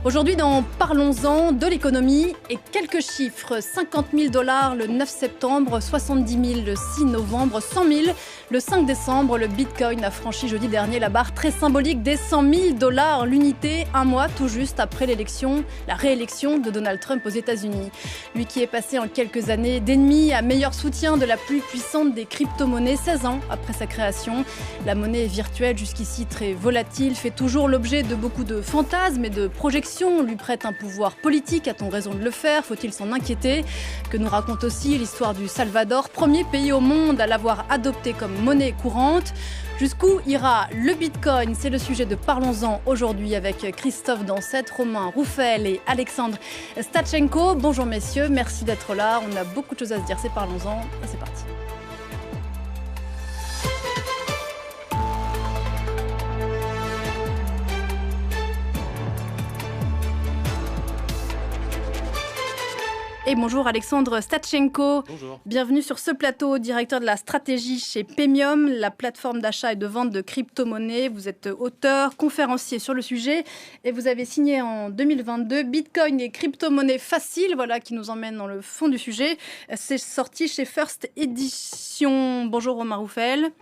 Aujourd'hui, dans Parlons-en de l'économie et quelques chiffres. 50 000 $ le 9 septembre, 70 000 le 6 novembre, 100 000 le 5 décembre. Le Bitcoin a franchi jeudi dernier la barre très symbolique des 100 000 $ l'unité, un mois tout juste après la réélection de Donald Trump aux États-Unis. Lui qui est passé en quelques années d'ennemi à meilleur soutien de la plus puissante des crypto-monnaies, 16 ans après sa création. La monnaie virtuelle, jusqu'ici très volatile, fait toujours l'objet de beaucoup de fantasmes et de projections. Lui prête un pouvoir politique, a-t-on raison de le faire? Faut-il s'en inquiéter? Que nous raconte aussi l'histoire du Salvador, premier pays au monde à l'avoir adopté comme monnaie courante. Jusqu'où ira le Bitcoin? C'est le sujet de Parlons-en aujourd'hui avec Christophe Dansette, Romain Rouffel et Alexandre Stachenko. Bonjour messieurs, merci d'être là. On a beaucoup de choses à se dire, c'est Parlons-en et c'est parti. Et bonjour Alexandre Stachenko. Bonjour. Bienvenue sur ce plateau, directeur de la stratégie chez Paymium, la plateforme d'achat et de vente de crypto-monnaies. Vous êtes auteur, conférencier sur le sujet et vous avez signé en 2022 Bitcoin et crypto-monnaies faciles, voilà qui nous emmène dans le fond du sujet. C'est sorti chez First Edition. Bonjour Romain Rouffel.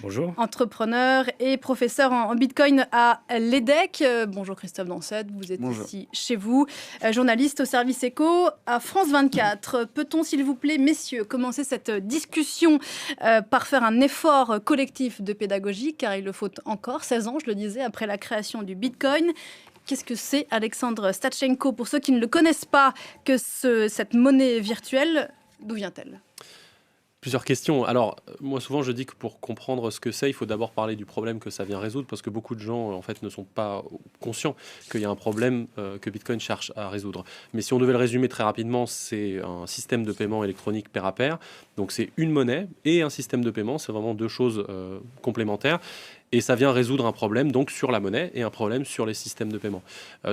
Bonjour. Entrepreneur et professeur en Bitcoin à l'EDEC. Bonjour Christophe Dansette, vous êtes ici chez vous. Journaliste au service éco à France 24. Peut-on, s'il vous plaît, messieurs, commencer cette discussion par faire un effort collectif de pédagogie, car il le faut encore, 16 ans, je le disais, après la création du Bitcoin. Qu'est-ce que c'est, Alexandre Stachenko? Pour ceux qui ne le connaissent pas, que cette monnaie virtuelle, d'où vient-elle? Plusieurs questions. Alors, moi, souvent, je dis que pour comprendre ce que c'est, il faut d'abord parler du problème que ça vient résoudre, parce que beaucoup de gens, en fait, ne sont pas conscients qu'il y a un problème que Bitcoin cherche à résoudre. Mais si on devait le résumer très rapidement, c'est un système de paiement électronique pair à pair. Donc, c'est une monnaie et un système de paiement. C'est vraiment deux choses complémentaires. Et ça vient résoudre un problème donc sur la monnaie et un problème sur les systèmes de paiement.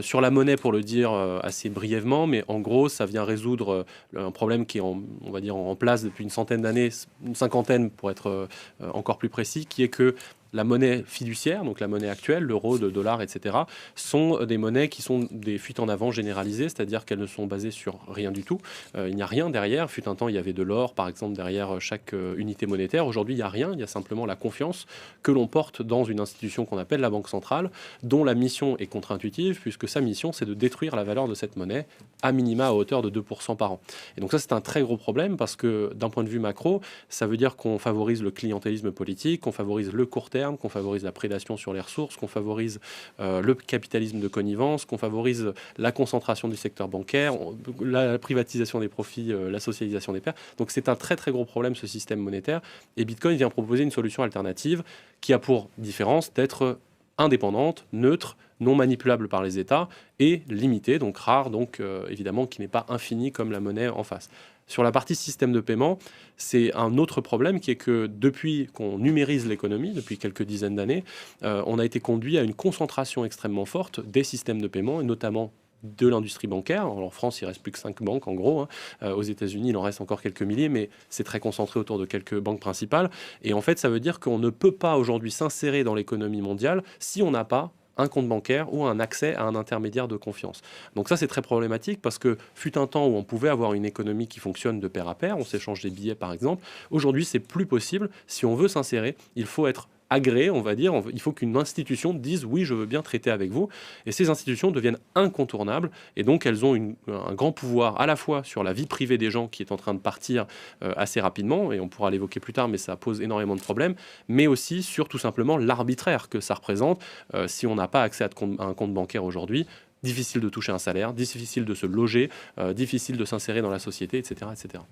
Sur la monnaie, pour le dire assez brièvement, mais en gros, ça vient résoudre un problème qui est on va dire en place depuis une centaine d'années, une cinquantaine pour être encore plus précis, qui est que la monnaie fiduciaire, donc la monnaie actuelle, l'euro, le dollar, etc., sont des monnaies qui sont des fuites en avant généralisées, c'est-à-dire qu'elles ne sont basées sur rien du tout. Il n'y a rien derrière. Fut un temps, il y avait de l'or, par exemple, derrière chaque unité monétaire. Aujourd'hui, il n'y a rien. Il y a simplement la confiance que l'on porte dans une institution qu'on appelle la Banque centrale, dont la mission est contre-intuitive, puisque sa mission, c'est de détruire la valeur de cette monnaie, à minima à hauteur de 2% par an. Et donc ça, c'est un très gros problème, parce que d'un point de vue macro, ça veut dire qu'on favorise le clientélisme politique, qu'on favorise le court terme, qu'on favorise la prédation sur les ressources, qu'on favorise le capitalisme de connivence, qu'on favorise la concentration du secteur bancaire, la privatisation des profits, la socialisation des pertes. Donc c'est un très très gros problème, ce système monétaire. Et Bitcoin vient proposer une solution alternative qui a pour différence d'être indépendante, neutre, non manipulable par les États et limitée, donc rare, donc évidemment qui n'est pas infinie comme la monnaie en face. Sur la partie système de paiement, c'est un autre problème qui est que depuis qu'on numérise l'économie, depuis quelques dizaines d'années, on a été conduit à une concentration extrêmement forte des systèmes de paiement, et notamment de l'industrie bancaire. Alors, en France, il ne reste plus que 5 banques en gros. Aux États-Unis, il en reste encore quelques milliers, mais c'est très concentré autour de quelques banques principales. Et en fait, ça veut dire qu'on ne peut pas aujourd'hui s'insérer dans l'économie mondiale si on n'a pas un compte bancaire ou un accès à un intermédiaire de confiance. Donc ça, c'est très problématique parce que fut un temps où on pouvait avoir une économie qui fonctionne de pair à pair, on s'échange des billets par exemple. Aujourd'hui, c'est plus possible. Si on veut s'insérer, il faut être agréé, on va dire, il faut qu'une institution dise oui, je veux bien traiter avec vous. Et ces institutions deviennent incontournables et donc elles ont un grand pouvoir à la fois sur la vie privée des gens qui est en train de partir assez rapidement, et on pourra l'évoquer plus tard, mais ça pose énormément de problèmes, mais aussi sur tout simplement l'arbitraire que ça représente. Si on n'a pas accès à un compte bancaire aujourd'hui, difficile de toucher un salaire, difficile de se loger, difficile de s'insérer dans la société, etc., etc.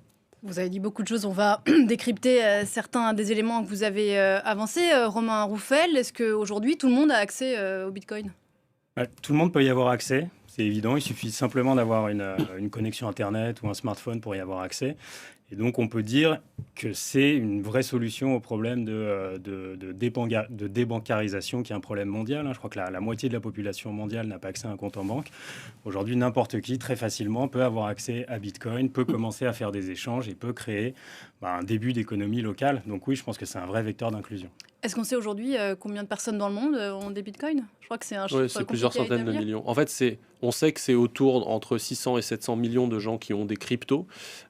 Vous avez dit beaucoup de choses, on va décrypter certains des éléments que vous avez avancés. Romain Rouffel, est-ce qu'aujourd'hui tout le monde a accès au Bitcoin? Tout le monde peut y avoir accès, c'est évident. Il suffit simplement d'avoir une connexion Internet ou un smartphone pour y avoir accès. Et donc, on peut dire que c'est une vraie solution au problème de débancarisation, qui est un problème mondial. Je crois que la moitié de la population mondiale n'a pas accès à un compte en banque. Aujourd'hui, n'importe qui, très facilement, peut avoir accès à Bitcoin, peut commencer à faire des échanges et peut créer un début d'économie locale. Donc oui, je pense que c'est un vrai vecteur d'inclusion. Est-ce qu'on sait aujourd'hui combien de personnes dans le monde ont des bitcoins? Je crois que c'est un chiffre c'est plusieurs compliqué à centaines de établir. millions. En fait, on sait que c'est autour entre 600 et 700 millions de gens qui ont des cryptos,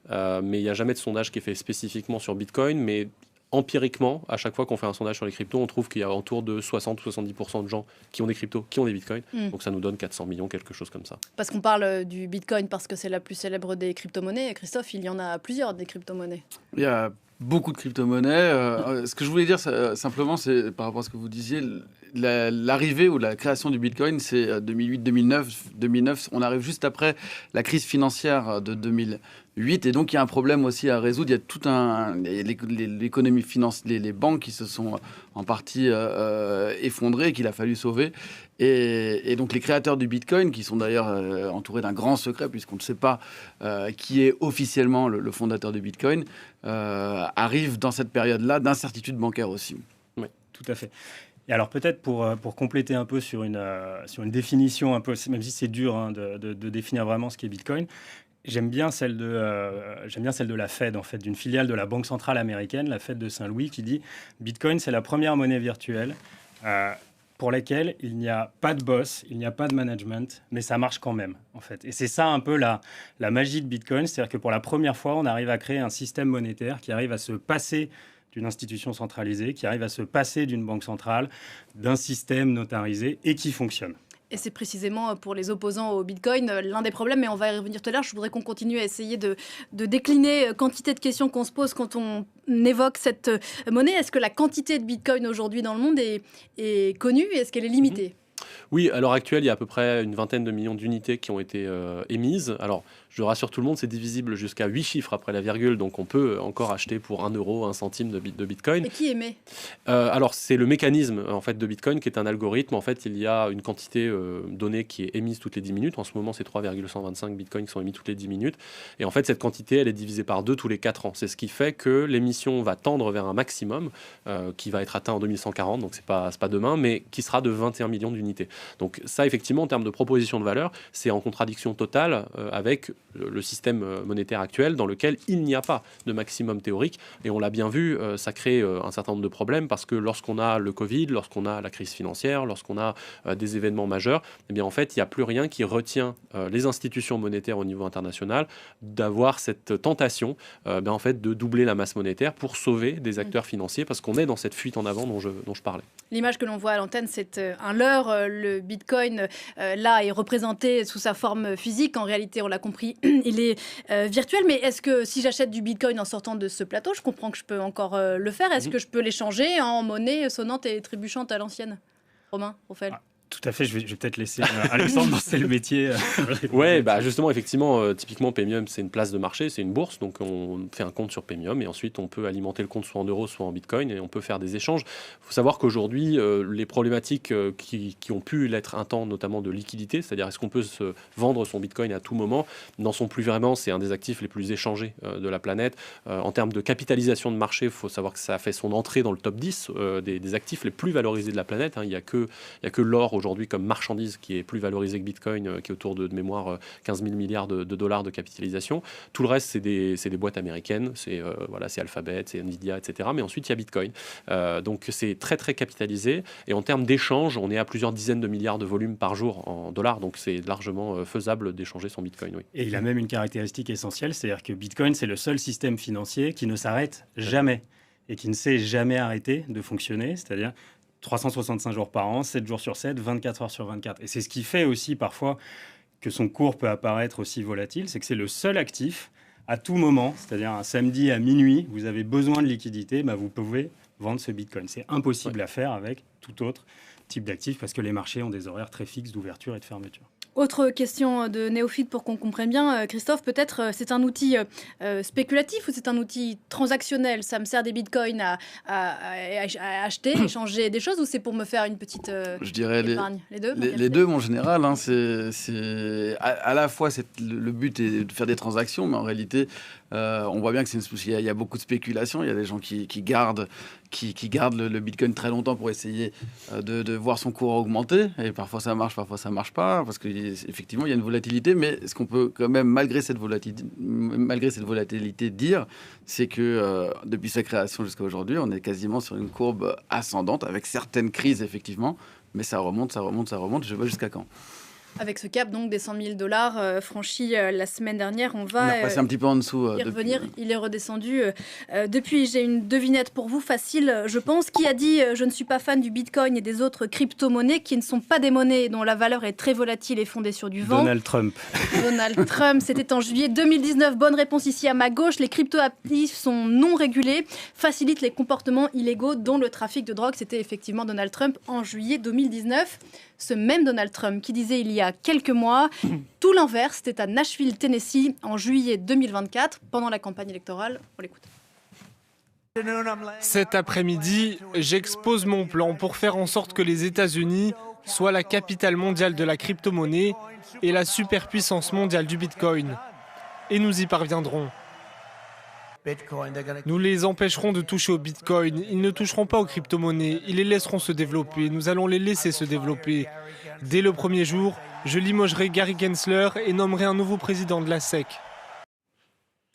mais il n'y a jamais de sondage qui est fait spécifiquement sur Bitcoin. Mais empiriquement, à chaque fois qu'on fait un sondage sur les cryptos, on trouve qu'il y a autour de 60 ou 70% de gens qui ont des cryptos, qui ont des bitcoins. Donc ça nous donne 400 millions, quelque chose comme ça. Parce qu'on parle du bitcoin parce que c'est la plus célèbre des crypto-monnaies. Christophe, il y en a plusieurs des crypto-monnaies. Il y a beaucoup de crypto-monnaies. Ce que je voulais dire simplement, c'est par rapport à ce que vous disiez, l'arrivée ou la création du Bitcoin, c'est 2008-2009. On arrive juste après la crise financière de 2008. Et donc, il y a un problème aussi à résoudre. Il y a tout l'économie financière, les banques qui se sont en partie effondrées, qu'il a fallu sauver. Et donc, les créateurs du Bitcoin, qui sont d'ailleurs entourés d'un grand secret, puisqu'on ne sait pas qui est officiellement le fondateur du Bitcoin, arrivent dans cette période-là d'incertitude bancaire aussi. Oui, tout à fait. Et alors peut-être pour compléter un peu sur une définition, un peu, même si c'est dur de définir vraiment ce qu'est Bitcoin, j'aime bien celle de la Fed, en fait, d'une filiale de la Banque centrale américaine, la Fed de Saint-Louis, qui dit « Bitcoin, c'est la première monnaie virtuelle pour laquelle il n'y a pas de boss, il n'y a pas de management, mais ça marche quand même, en fait. » Et c'est ça un peu la magie de Bitcoin, c'est-à-dire que pour la première fois, on arrive à créer un système monétaire qui arrive à se passer d'une institution centralisée, qui arrive à se passer d'une banque centrale, d'un système notarisé et qui fonctionne. Et c'est précisément pour les opposants au Bitcoin l'un des problèmes, mais on va y revenir tout à l'heure. Je voudrais qu'on continue à essayer de décliner quantité de questions qu'on se pose quand on évoque cette monnaie. Est-ce que la quantité de Bitcoin aujourd'hui dans le monde est connue et est-ce qu'elle est limitée ? Oui, à l'heure actuelle, il y a à peu près une vingtaine de millions d'unités qui ont été émises. Alors, je rassure tout le monde, c'est divisible jusqu'à 8 chiffres après la virgule, donc on peut encore acheter pour 1 euro, 1 centime de Bitcoin. Et qui émet ? Alors, c'est le mécanisme en fait, de Bitcoin qui est un algorithme. En fait, il y a une quantité donnée qui est émise toutes les 10 minutes. En ce moment, c'est 3,125 Bitcoins qui sont émis toutes les 10 minutes. Et en fait, cette quantité, elle est divisée par 2 tous les 4 ans. C'est ce qui fait que l'émission va tendre vers un maximum qui va être atteint en 2140, donc c'est pas demain, mais qui sera de 21 millions d'unités. Donc ça, effectivement, en termes de proposition de valeur, c'est en contradiction totale avec le système monétaire actuel dans lequel il n'y a pas de maximum théorique. Et on l'a bien vu, ça crée un certain nombre de problèmes parce que lorsqu'on a le Covid, lorsqu'on a la crise financière, lorsqu'on a des événements majeurs, eh bien, en fait, il n'y a plus rien qui retient les institutions monétaires au niveau international d'avoir cette tentation en fait, de doubler la masse monétaire pour sauver des acteurs financiers parce qu'on est dans cette fuite en avant dont je parlais. L'image que l'on voit à l'antenne, c'est un leurre. Le Bitcoin, là, est représenté sous sa forme physique. En réalité, on l'a compris, il est virtuel. Mais est-ce que si j'achète du Bitcoin en sortant de ce plateau, je comprends que je peux encore le faire. Est-ce que je peux l'échanger en monnaie sonnante et trébuchante à l'ancienne ? Romain Roffel. Tout à fait, je vais peut-être laisser Alexandre, c'est le métier. Ouais, justement, effectivement, typiquement, Paymium, c'est une place de marché, c'est une bourse, donc on fait un compte sur Paymium et ensuite on peut alimenter le compte soit en euros, soit en Bitcoin et on peut faire des échanges. Il faut savoir qu'aujourd'hui, les problématiques qui ont pu l'être un temps, notamment de liquidité, c'est-à-dire est-ce qu'on peut se vendre son Bitcoin à tout moment, n'en sont plus vraiment. C'est un des actifs les plus échangés de la planète. En termes de capitalisation de marché, il faut savoir que ça a fait son entrée dans le top 10 des actifs les plus valorisés de la planète. Il n'y a que l'or aujourd'hui comme marchandise qui est plus valorisé que Bitcoin, qui est autour de mémoire 15 000 milliards de dollars de capitalisation. Tout le reste, c'est des boîtes américaines, c'est Alphabet, c'est Nvidia, etc. Mais ensuite, il y a Bitcoin. Donc, c'est très, très capitalisé. Et en termes d'échange, on est à plusieurs dizaines de milliards de volumes par jour en dollars. Donc, c'est largement faisable d'échanger son Bitcoin. Oui. Et il a même une caractéristique essentielle, c'est-à-dire que Bitcoin, c'est le seul système financier qui ne s'arrête jamais et qui ne s'est jamais arrêté de fonctionner, c'est-à-dire 365 jours par an, 7 jours sur 7, 24 heures sur 24. Et c'est ce qui fait aussi parfois que son cours peut apparaître aussi volatile, c'est que c'est le seul actif à tout moment, c'est-à-dire un samedi à minuit, vous avez besoin de liquidité, vous pouvez vendre ce Bitcoin. C'est impossible à faire avec tout autre type d'actif parce que les marchés ont des horaires très fixes d'ouverture et de fermeture. Autre question de néophyte pour qu'on comprenne bien, Christophe, peut-être c'est un outil spéculatif ou c'est un outil transactionnel ? Ça me sert des bitcoins à acheter, échanger des choses ou c'est pour me faire une petite je dirais épargne ? Les deux ? Les deux, en général. À la fois, le but est de faire des transactions, mais en réalité, on voit bien qu'il y a beaucoup de spéculation. Il y a des gens qui gardent qui gardent le Bitcoin très longtemps pour essayer de voir son cours augmenter. Et parfois ça marche pas, parce qu'effectivement, il y a une volatilité. Mais ce qu'on peut quand même, malgré cette volatilité dire, c'est que depuis sa création jusqu'à aujourd'hui, on est quasiment sur une courbe ascendante, avec certaines crises, effectivement. Mais ça remonte. Je vois jusqu'à quand. Avec ce cap donc des 100 000 $ franchi la semaine dernière, on va est passé un petit peu en dessous. y revenir. Il est redescendu. Depuis, j'ai une devinette pour vous, facile, je pense. Qui a dit je ne suis pas fan du Bitcoin et des autres crypto-monnaies qui ne sont pas des monnaies dont la valeur est très volatile et fondée sur du vent? Donald Trump. Donald Trump, c'était en juillet 2019. Bonne réponse ici à ma gauche. Les crypto-actifs sont non régulés, facilitent les comportements illégaux, dont le trafic de drogue. C'était effectivement Donald Trump en juillet 2019. Ce même Donald Trump qui disait il y a quelques mois tout l'inverse. C'était à Nashville, Tennessee, en juillet 2024, pendant la campagne électorale. On l'écoute. Cet après-midi, j'expose mon plan pour faire en sorte que les États-Unis soient la capitale mondiale de la crypto-monnaie et la superpuissance mondiale du Bitcoin. Et nous y parviendrons. Nous les empêcherons de toucher au Bitcoin. Ils ne toucheront pas aux crypto-monnaies. Ils les laisseront se développer. Nous allons les laisser se développer. Dès le premier jour, je limogerai Gary Gensler et nommerai un nouveau président de la SEC.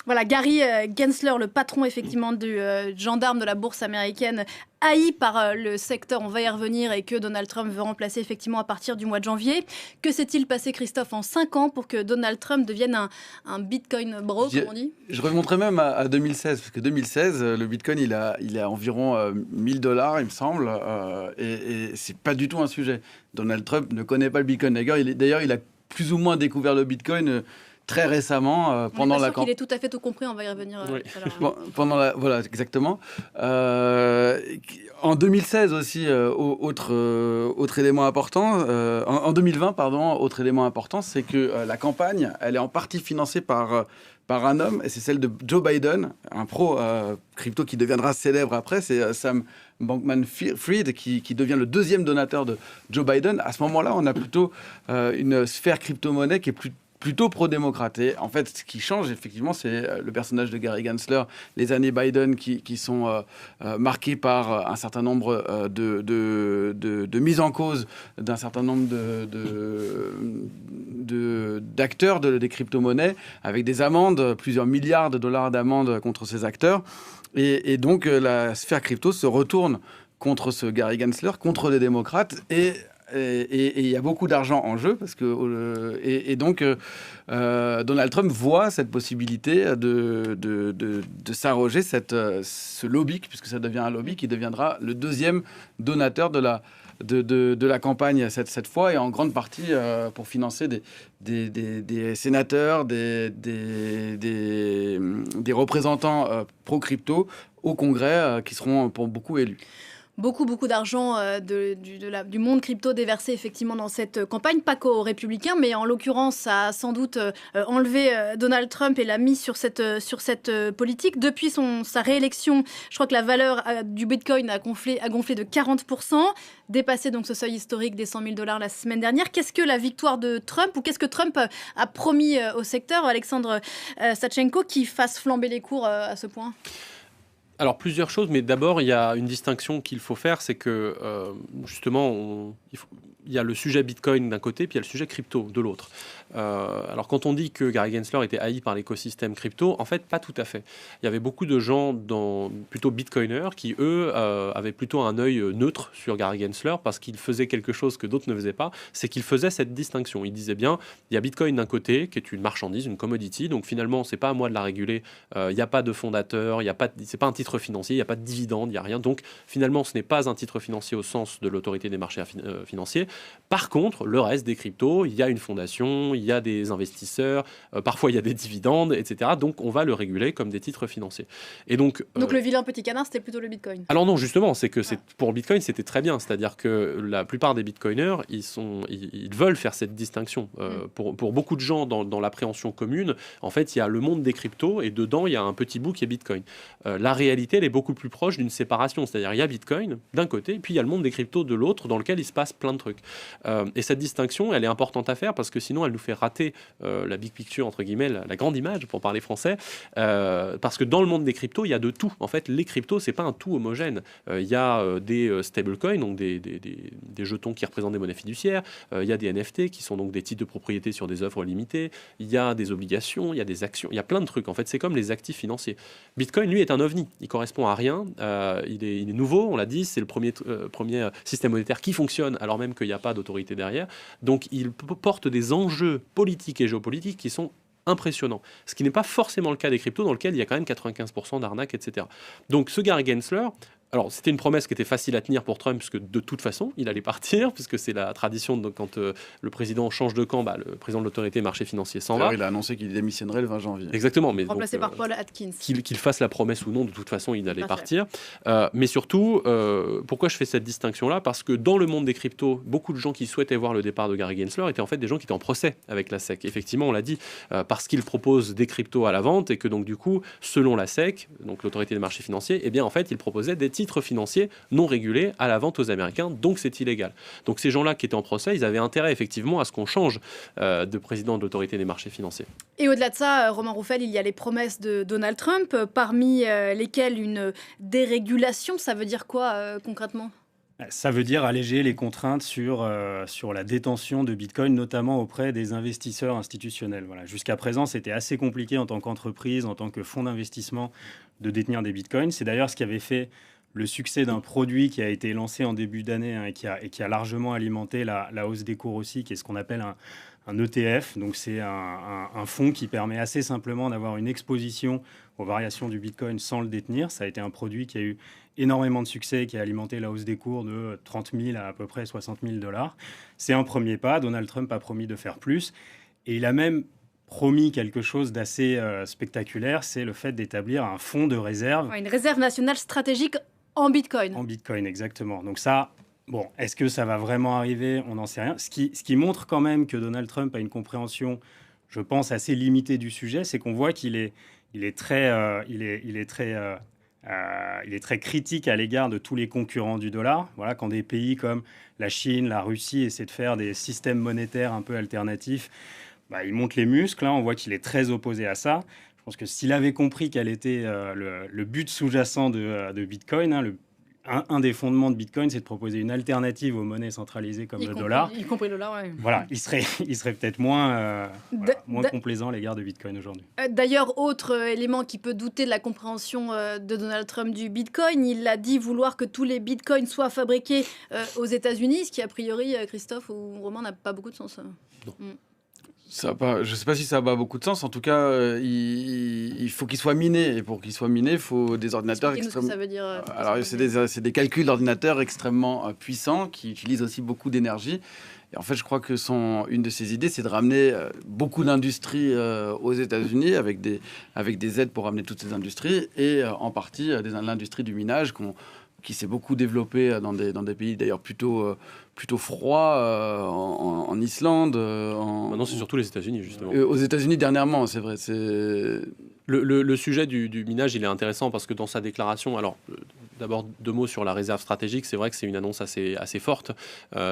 Voilà, Gary Gensler, le patron effectivement du gendarme de la bourse américaine, haï par le secteur, on va y revenir, et que Donald Trump veut remplacer effectivement à partir du mois de janvier. Que s'est-il passé, Christophe, en 5 ans pour que Donald Trump devienne un Bitcoin bro, comme on dit? Je remonterai même à 2016, parce que 2016, le Bitcoin, il a environ 1 000 $, il me semble, et c'est pas du tout un sujet. Donald Trump ne connaît pas le Bitcoin. D'ailleurs, il a plus ou moins découvert le Bitcoin très récemment, pendant la campagne. Il est tout à fait tout compris, on va y revenir. Oui. Voilà, exactement. En 2016 aussi, autre élément important, en 2020, pardon, autre élément important, c'est que la campagne, elle est en partie financée par un homme, et c'est celle de Joe Biden, un pro crypto qui deviendra célèbre après, c'est Sam Bankman-Fried qui devient le 2e donateur de Joe Biden. À ce moment-là, on a plutôt une sphère crypto-monnaie qui est plutôt pro-démocrate. Et en fait, ce qui change, effectivement, c'est le personnage de Gary Gensler, les années Biden qui sont marquées par un certain nombre de mises en cause d'un certain nombre d'acteurs des crypto-monnaies, avec des amendes, plusieurs milliards de dollars d'amendes contre ces acteurs. Et donc, la sphère crypto se retourne contre ce Gary Gensler, contre les démocrates, et il y a beaucoup d'argent en jeu, parce que donc Donald Trump voit cette possibilité de s'arroger ce lobby, puisque ça devient un lobby qui deviendra le 2e donateur de la campagne cette fois, et en grande partie pour financer des sénateurs, des représentants pro-crypto au Congrès qui seront pour beaucoup élus. Beaucoup d'argent du monde crypto déversé effectivement dans cette campagne, pas qu'aux républicains, mais en l'occurrence, ça a sans doute enlevé Donald Trump et l'a mis sur cette politique. Depuis sa réélection, je crois que la valeur du Bitcoin a gonflé de 40%, dépassé donc ce seuil historique des 100 000 $ la semaine dernière. Qu'est-ce que la victoire de Trump, ou qu'est-ce que Trump a promis au secteur, Alexandre Sachenko, qui fasse flamber les cours à ce point? Alors, plusieurs choses, mais d'abord, il y a une distinction qu'il faut faire, c'est que, justement, il y a le sujet Bitcoin d'un côté, puis il y a le sujet crypto de l'autre. Alors, quand on dit que Gary Gensler était haï par l'écosystème crypto, en fait, pas tout à fait. Il y avait beaucoup de gens, plutôt bitcoiners, qui, eux, avaient plutôt un œil neutre sur Gary Gensler, parce qu'il faisait quelque chose que d'autres ne faisaient pas, c'est qu'il faisait cette distinction. Il disait bien, il y a Bitcoin d'un côté, qui est une marchandise, une commodity, donc finalement, c'est pas à moi de la réguler, il n'y a pas de fondateur, c'est pas un titre financier, il n'y a pas de dividende, il n'y a rien. Donc, finalement, ce n'est pas un titre financier au sens de l'autorité des marchés financiers. Par contre, le reste des cryptos, il y a une fondation, il y a des investisseurs, parfois il y a des dividendes, etc. Donc, on va le réguler comme des titres financiers. Et donc le vilain petit canard, c'était plutôt le Bitcoin. Alors non, justement, c'est que pour Bitcoin, c'était très bien. C'est-à-dire que la plupart des Bitcoiners, ils veulent faire cette distinction. Pour beaucoup de gens dans l'appréhension commune, en fait, il y a le monde des cryptos, et dedans, il y a un petit bout qui est Bitcoin. La réalité, elle est beaucoup plus proche d'une séparation. C'est-à-dire, il y a Bitcoin d'un côté, et puis il y a le monde des cryptos de l'autre, dans lequel il se passe plein de trucs. Et cette distinction, elle est importante à faire parce que sinon, elle nous fait rater la big picture, entre guillemets, la grande image, pour parler français. Parce que dans le monde des cryptos, il y a de tout. En fait, les cryptos, c'est pas un tout homogène. Il y a des stablecoins, donc des jetons qui représentent des monnaies fiduciaires. Il y a des NFT qui sont donc des titres de propriété sur des œuvres limitées. Il y a des obligations, il y a des actions. Il y a plein de trucs. En fait, c'est comme les actifs financiers. Bitcoin, lui, est un ovni. Il correspond à rien. Il est nouveau, on l'a dit. C'est le premier système monétaire qui fonctionne alors même qu'il n'y a pas d'autorité derrière. Donc, il porte des enjeux politiques et géopolitiques qui sont impressionnants. Ce qui n'est pas forcément le cas des cryptos, dans lequel il y a quand même 95% d'arnaques, etc. Donc, ce Gary Gensler... Alors, c'était une promesse qui était facile à tenir pour Trump, puisque de toute façon, il allait partir, puisque c'est la tradition, de, quand le président change de camp, le président de l'autorité marché financier s'en va. Il a annoncé qu'il démissionnerait le 20 janvier. Exactement. Mais remplacé par Paul Atkins. Qu'il fasse la promesse ou non, de toute façon, il allait partir. Mais surtout, pourquoi je fais cette distinction-là? Parce que dans le monde des cryptos, beaucoup de gens qui souhaitaient voir le départ de Gary Gensler étaient en fait des gens qui étaient en procès avec la SEC. Effectivement, on l'a dit, parce qu'il propose des cryptos à la vente et que donc du coup, selon la SEC, donc l'autorité des marchés financiers, eh bien en fait, il proposait des titres financiers non régulés à la vente aux Américains, donc c'est illégal. Donc ces gens-là qui étaient en procès, ils avaient intérêt effectivement à ce qu'on change de président de l'autorité des marchés financiers. Et au-delà de ça, Romain Rouffel, il y a les promesses de Donald Trump, parmi lesquelles une dérégulation. Ça veut dire quoi concrètement ? Ça veut dire alléger les contraintes sur la détention de Bitcoin, notamment auprès des investisseurs institutionnels. Voilà. Jusqu'à présent, c'était assez compliqué en tant qu'entreprise, en tant que fonds d'investissement, de détenir des Bitcoins. C'est d'ailleurs ce qui avait fait le succès d'un produit qui a été lancé en début d'année et qui a largement alimenté la hausse des cours aussi, qui est ce qu'on appelle un ETF. Donc c'est un fonds qui permet assez simplement d'avoir une exposition aux variations du Bitcoin sans le détenir. Ça a été un produit qui a eu énormément de succès, qui a alimenté la hausse des cours de 30 000 à peu près 60 000 $. C'est un premier pas. Donald Trump a promis de faire plus. Et il a même promis quelque chose d'assez spectaculaire, c'est le fait d'établir un fonds de réserve. Une réserve nationale stratégique en Bitcoin. En Bitcoin, exactement. Donc ça, bon, est-ce que ça va vraiment arriver? On n'en sait rien. Ce qui montre quand même que Donald Trump a une compréhension, je pense, assez limitée du sujet, c'est qu'on voit qu'il est très critique à l'égard de tous les concurrents du dollar. Voilà, quand des pays comme la Chine, la Russie essaient de faire des systèmes monétaires un peu alternatifs, il monte les muscles. Là, on voit qu'il est très opposé à ça. Je pense que s'il avait compris quel était le but sous-jacent de Bitcoin, un des fondements de Bitcoin, c'est de proposer une alternative aux monnaies centralisées comme le dollar. Y compris le dollar, oui. Voilà, il serait peut-être moins complaisant à l'égard de Bitcoin aujourd'hui. D'ailleurs, autre élément qui peut douter de la compréhension de Donald Trump du Bitcoin, il a dit vouloir que tous les Bitcoins soient fabriqués aux États-Unis, ce qui a priori, Christophe ou Romain, n'a pas beaucoup de sens. Non. Je ne sais pas si ça a beaucoup de sens. En tout cas, il faut qu'il soit miné. Et pour qu'il soit miné, il faut des ordinateurs extrêmement... Ce que ça veut dire. Alors, c'est des calculs d'ordinateurs extrêmement puissants qui utilisent aussi beaucoup d'énergie. Et en fait, je crois que une de ses idées, c'est de ramener beaucoup d'industries aux États-Unis avec des aides pour ramener toutes ces industries et en partie l'industrie du minage qui s'est beaucoup développée dans des pays d'ailleurs plutôt froids, en Islande. Maintenant, c'est surtout les États-Unis, justement. Aux États-Unis, dernièrement, c'est vrai. Le sujet du minage, il est intéressant parce que dans sa déclaration, alors d'abord 2 mots sur la réserve stratégique, c'est vrai que c'est une annonce assez forte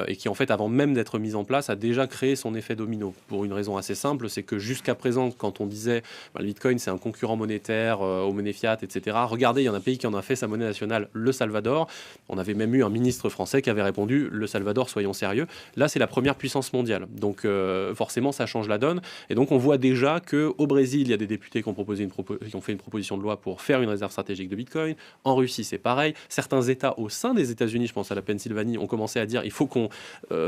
et qui en fait, avant même d'être mise en place, a déjà créé son effet domino pour une raison assez simple, c'est que jusqu'à présent, quand on disait le Bitcoin c'est un concurrent monétaire aux monnaies fiat, etc. Regardez, il y en a un pays qui en a fait sa monnaie nationale, le Salvador. On avait même eu un ministre français qui avait répondu le Salvador, soyons sérieux. Là, c'est la première puissance mondiale, donc forcément, ça change la donne. Et donc, on voit déjà que au Brésil, il y a des députés qui ont fait une proposition de loi pour faire une réserve stratégique de Bitcoin. En Russie, c'est pareil. Certains États au sein des États-Unis, je pense à la Pennsylvanie, ont commencé à dire il faut qu'on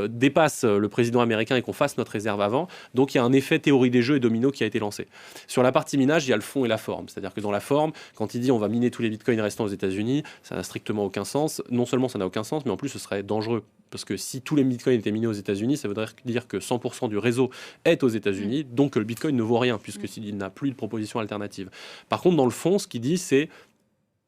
dépasse le président américain et qu'on fasse notre réserve avant. Donc il y a un effet théorie des jeux et domino qui a été lancé. Sur la partie minage, il y a le fond et la forme. C'est-à-dire que dans la forme, quand il dit on va miner tous les bitcoins restants aux États-Unis, ça n'a strictement aucun sens. Non seulement ça n'a aucun sens, mais en plus ce serait dangereux. Parce que si tous les bitcoins étaient minés aux États-Unis, ça voudrait dire que 100% du réseau est aux États-Unis, donc le bitcoin ne vaut rien, puisque s'il n'a plus de proposition alternative. Par contre, dans le fond, ce qu'il dit, c'est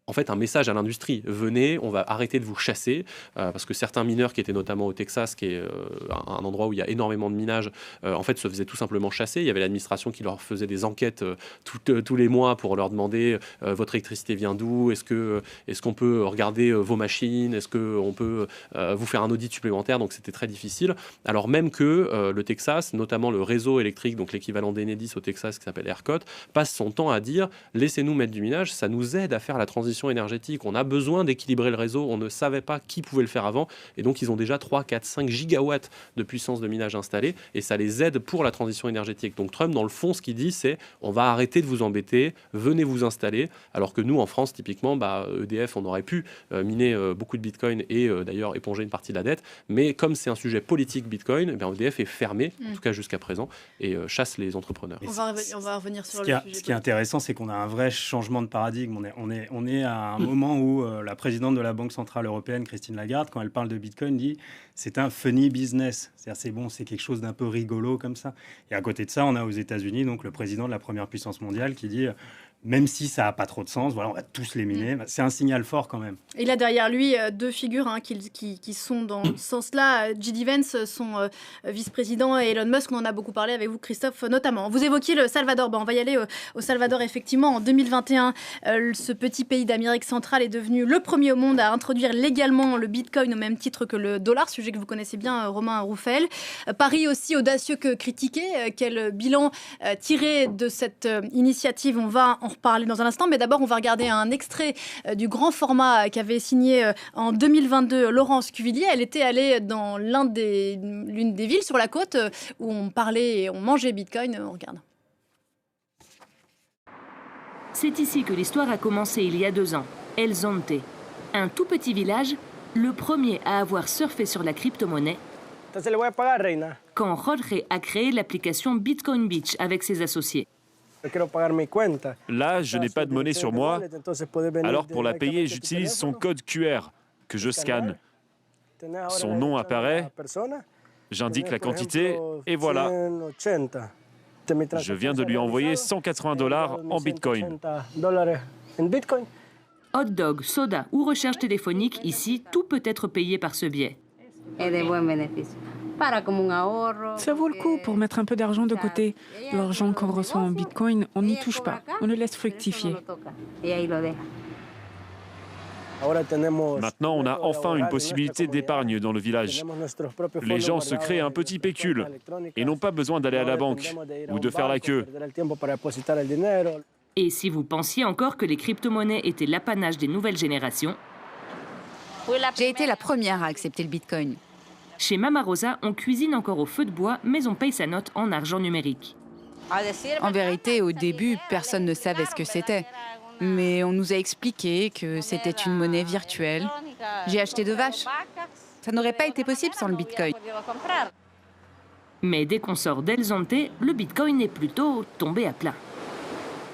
en fait un message à l'industrie. Venez, on va arrêter de vous chasser, parce que certains mineurs qui étaient notamment au Texas, qui est un endroit où il y a énormément de minage, en fait se faisaient tout simplement chasser. Il y avait l'administration qui leur faisait des enquêtes tous les mois pour leur demander votre électricité vient d'où, est-ce qu'on peut regarder vos machines, est-ce qu'on peut vous faire un audit supplémentaire, donc c'était très difficile. Alors même que le Texas, notamment le réseau électrique, donc l'équivalent d'Enedis au Texas qui s'appelle ERCOT, passe son temps à dire laissez-nous mettre du minage, ça nous aide à faire la transition énergétique, on a besoin d'équilibrer le réseau, on ne savait pas qui pouvait le faire avant, et donc ils ont déjà 3, 4, 5 gigawatts de puissance de minage installée, et ça les aide pour la transition énergétique. Donc Trump, dans le fond, ce qu'il dit, c'est on va arrêter de vous embêter, venez vous installer, alors que nous, en France, typiquement, EDF, on aurait pu miner beaucoup de Bitcoin et d'ailleurs éponger une partie de la dette, mais comme c'est un sujet politique Bitcoin, EDF est fermé, en tout cas jusqu'à présent, et chasse les entrepreneurs. On va revenir sur le sujet. Ce qui est intéressant, c'est qu'on a un vrai changement de paradigme. On est à un moment où la présidente de la Banque Centrale Européenne, Christine Lagarde, quand elle parle de Bitcoin, dit c'est un funny business. C'est-à-dire c'est quelque chose d'un peu rigolo comme ça. Et à côté de ça, on a aux États-Unis donc le président de la première puissance mondiale qui dit même si ça n'a pas trop de sens, voilà, on va tous les miner. C'est un signal fort quand même. Il a derrière lui deux figures qui sont dans ce sens-là. J.D. Vance, son vice-président, et Elon Musk, on en a beaucoup parlé avec vous, Christophe, notamment. Vous évoquiez le Salvador. On va y aller au Salvador, effectivement. En 2021, ce petit pays d'Amérique centrale est devenu le premier au monde à introduire légalement le Bitcoin au même titre que le dollar, sujet que vous connaissez bien, Romain Rouffel. Paris aussi audacieux que critiqué. Quel bilan tiré de cette initiative? On va en reparler dans un instant, mais d'abord on va regarder un extrait du grand format qu'avait signé en 2022 Laurence Cuvillier. Elle était allée dans l'une des villes sur la côte où on parlait et on mangeait Bitcoin. On regarde. C'est ici que l'histoire a commencé il y a 2 ans. El Zonte, un tout petit village, le premier à avoir surfé sur la crypto-monnaie, quand Jorge a créé l'application Bitcoin Beach avec ses associés. Là, je n'ai pas de monnaie sur moi, alors pour la payer, j'utilise son code QR que je scanne. Son nom apparaît, j'indique la quantité et voilà. Je viens de lui envoyer $180 en Bitcoin. Hot dog, soda ou recherche téléphonique, ici, tout peut être payé par ce biais. Ça vaut le coup pour mettre un peu d'argent de côté. L'argent qu'on reçoit en Bitcoin, on n'y touche pas. On le laisse fructifier. Maintenant, on a enfin une possibilité d'épargne dans le village. Les gens se créent un petit pécule et n'ont pas besoin d'aller à la banque ou de faire la queue. Et si vous pensiez encore que les crypto-monnaies étaient l'apanage des nouvelles générations, j'ai été la première à accepter le Bitcoin. Chez Mama Rosa, on cuisine encore au feu de bois, mais on paye sa note en argent numérique. En vérité, au début, personne ne savait ce que c'était. Mais on nous a expliqué que c'était une monnaie virtuelle. J'ai acheté 2 vaches. Ça n'aurait pas été possible sans le Bitcoin. Mais dès qu'on sort d'El Zonte, le Bitcoin est plutôt tombé à plat.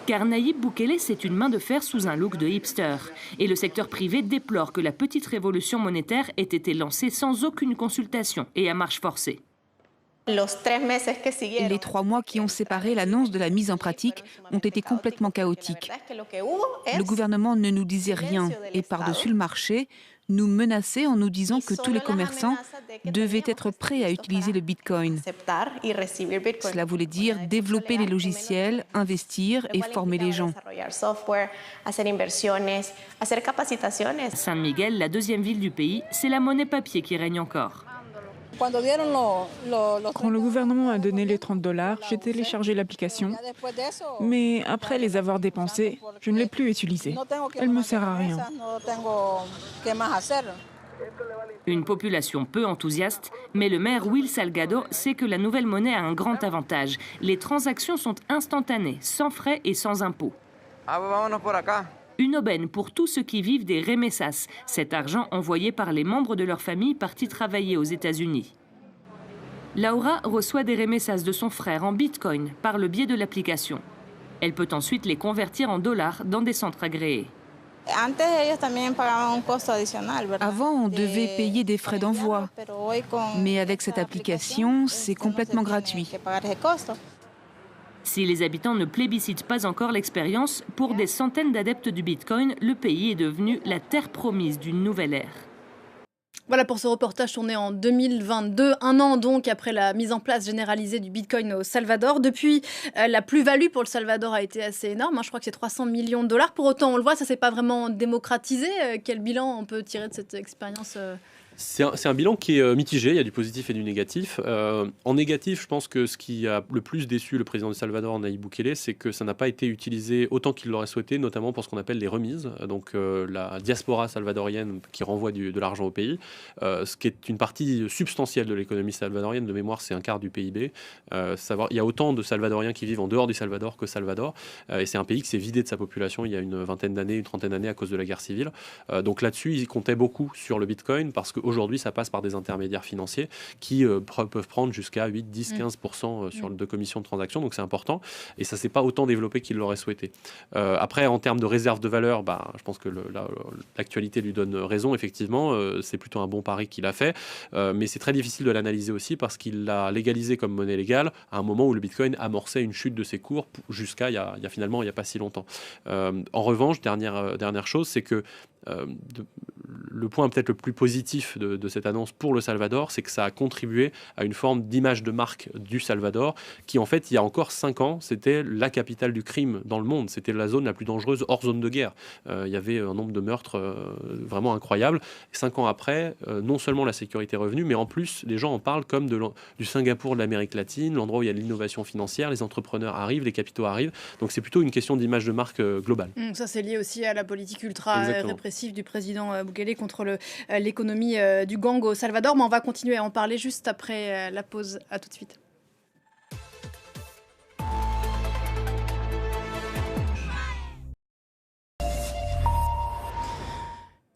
Car Nayib Bukele, c'est une main de fer sous un look de hipster. Et le secteur privé déplore que la petite révolution monétaire ait été lancée sans aucune consultation et à marche forcée. Les 3 mois qui ont séparé l'annonce de la mise en pratique ont été complètement chaotiques. Le gouvernement ne nous disait rien et par-dessus le marché, nous menaçait en nous disant que tous les commerçants devaient être prêts à utiliser le Bitcoin. Cela voulait dire développer les logiciels, investir et former les gens. San Miguel, la 2e ville du pays, c'est la monnaie papier qui règne encore. Quand le gouvernement a donné les $30, j'ai téléchargé l'application. Mais après les avoir dépensés, je ne l'ai plus utilisée. Elle ne me sert à rien. Une population peu enthousiaste, mais le maire Will Salgado sait que la nouvelle monnaie a un grand avantage. Les transactions sont instantanées, sans frais et sans impôts. Une aubaine pour tous ceux qui vivent des remessas, cet argent envoyé par les membres de leur famille partis travailler aux États-Unis. Laura reçoit des remessas de son frère en Bitcoin par le biais de l'application. Elle peut ensuite les convertir en dollars dans des centres agréés. Avant, on devait payer des frais d'envoi. Mais avec cette application, c'est complètement gratuit. Si les habitants ne plébiscitent pas encore l'expérience, pour des centaines d'adeptes du Bitcoin, le pays est devenu la terre promise d'une nouvelle ère. Voilà pour ce reportage tourné en 2022, un an donc après la mise en place généralisée du Bitcoin au Salvador. Depuis, la plus-value pour le Salvador a été assez énorme, je crois que c'est 300 millions de dollars. Pour autant, on le voit, ça ne s'est pas vraiment démocratisé. Quel bilan on peut tirer de cette expérience C'est un bilan qui est mitigé, il y a du positif et du négatif. En négatif, je pense que ce qui a le plus déçu le président du Salvador, Nayib Bukele, c'est que ça n'a pas été utilisé autant qu'il l'aurait souhaité, notamment pour ce qu'on appelle les remises, donc la diaspora salvadorienne qui renvoie de l'argent au pays, ce qui est une partie substantielle de l'économie salvadorienne. De mémoire, c'est un quart du PIB. Il y a autant de Salvadoriens qui vivent en dehors du Salvador que Salvador, et c'est un pays qui s'est vidé de sa population il y a une vingtaine d'années, une trentaine d'années à cause de la guerre civile. Donc là-dessus, ils comptaient beaucoup sur le Bitcoin parce qu'aujourd'hui, ça passe par des intermédiaires financiers qui peuvent prendre jusqu'à 8, 10, 15% de commission de transaction, donc c'est important, et ça ne s'est pas autant développé qu'il l'aurait souhaité. Après, en termes de réserve de valeur, je pense que l'actualité lui donne raison, effectivement, c'est plutôt un bon pari qu'il a fait, mais c'est très difficile de l'analyser aussi parce qu'il l'a légalisé comme monnaie légale à un moment où le Bitcoin amorçait une chute de ses cours jusqu'à il y a pas si longtemps. En revanche, dernière chose, c'est que le point peut-être le plus positif de cette annonce pour le Salvador, c'est que ça a contribué à une forme d'image de marque du Salvador qui, en fait, il y a encore 5 ans, c'était la capitale du crime dans le monde. C'était la zone la plus dangereuse hors zone de guerre. Il y avait un nombre de meurtres vraiment incroyable. 5 ans après, non seulement la sécurité est revenue, mais en plus, les gens en parlent comme du Singapour de l'Amérique latine, l'endroit où il y a de l'innovation financière, les entrepreneurs arrivent, les capitaux arrivent. Donc c'est plutôt une question d'image de marque globale. Ça, c'est lié aussi à la politique ultra répressive du président Bukele contre l'économie du gang au Salvador. Mais on va continuer à en parler juste après la pause. À tout de suite.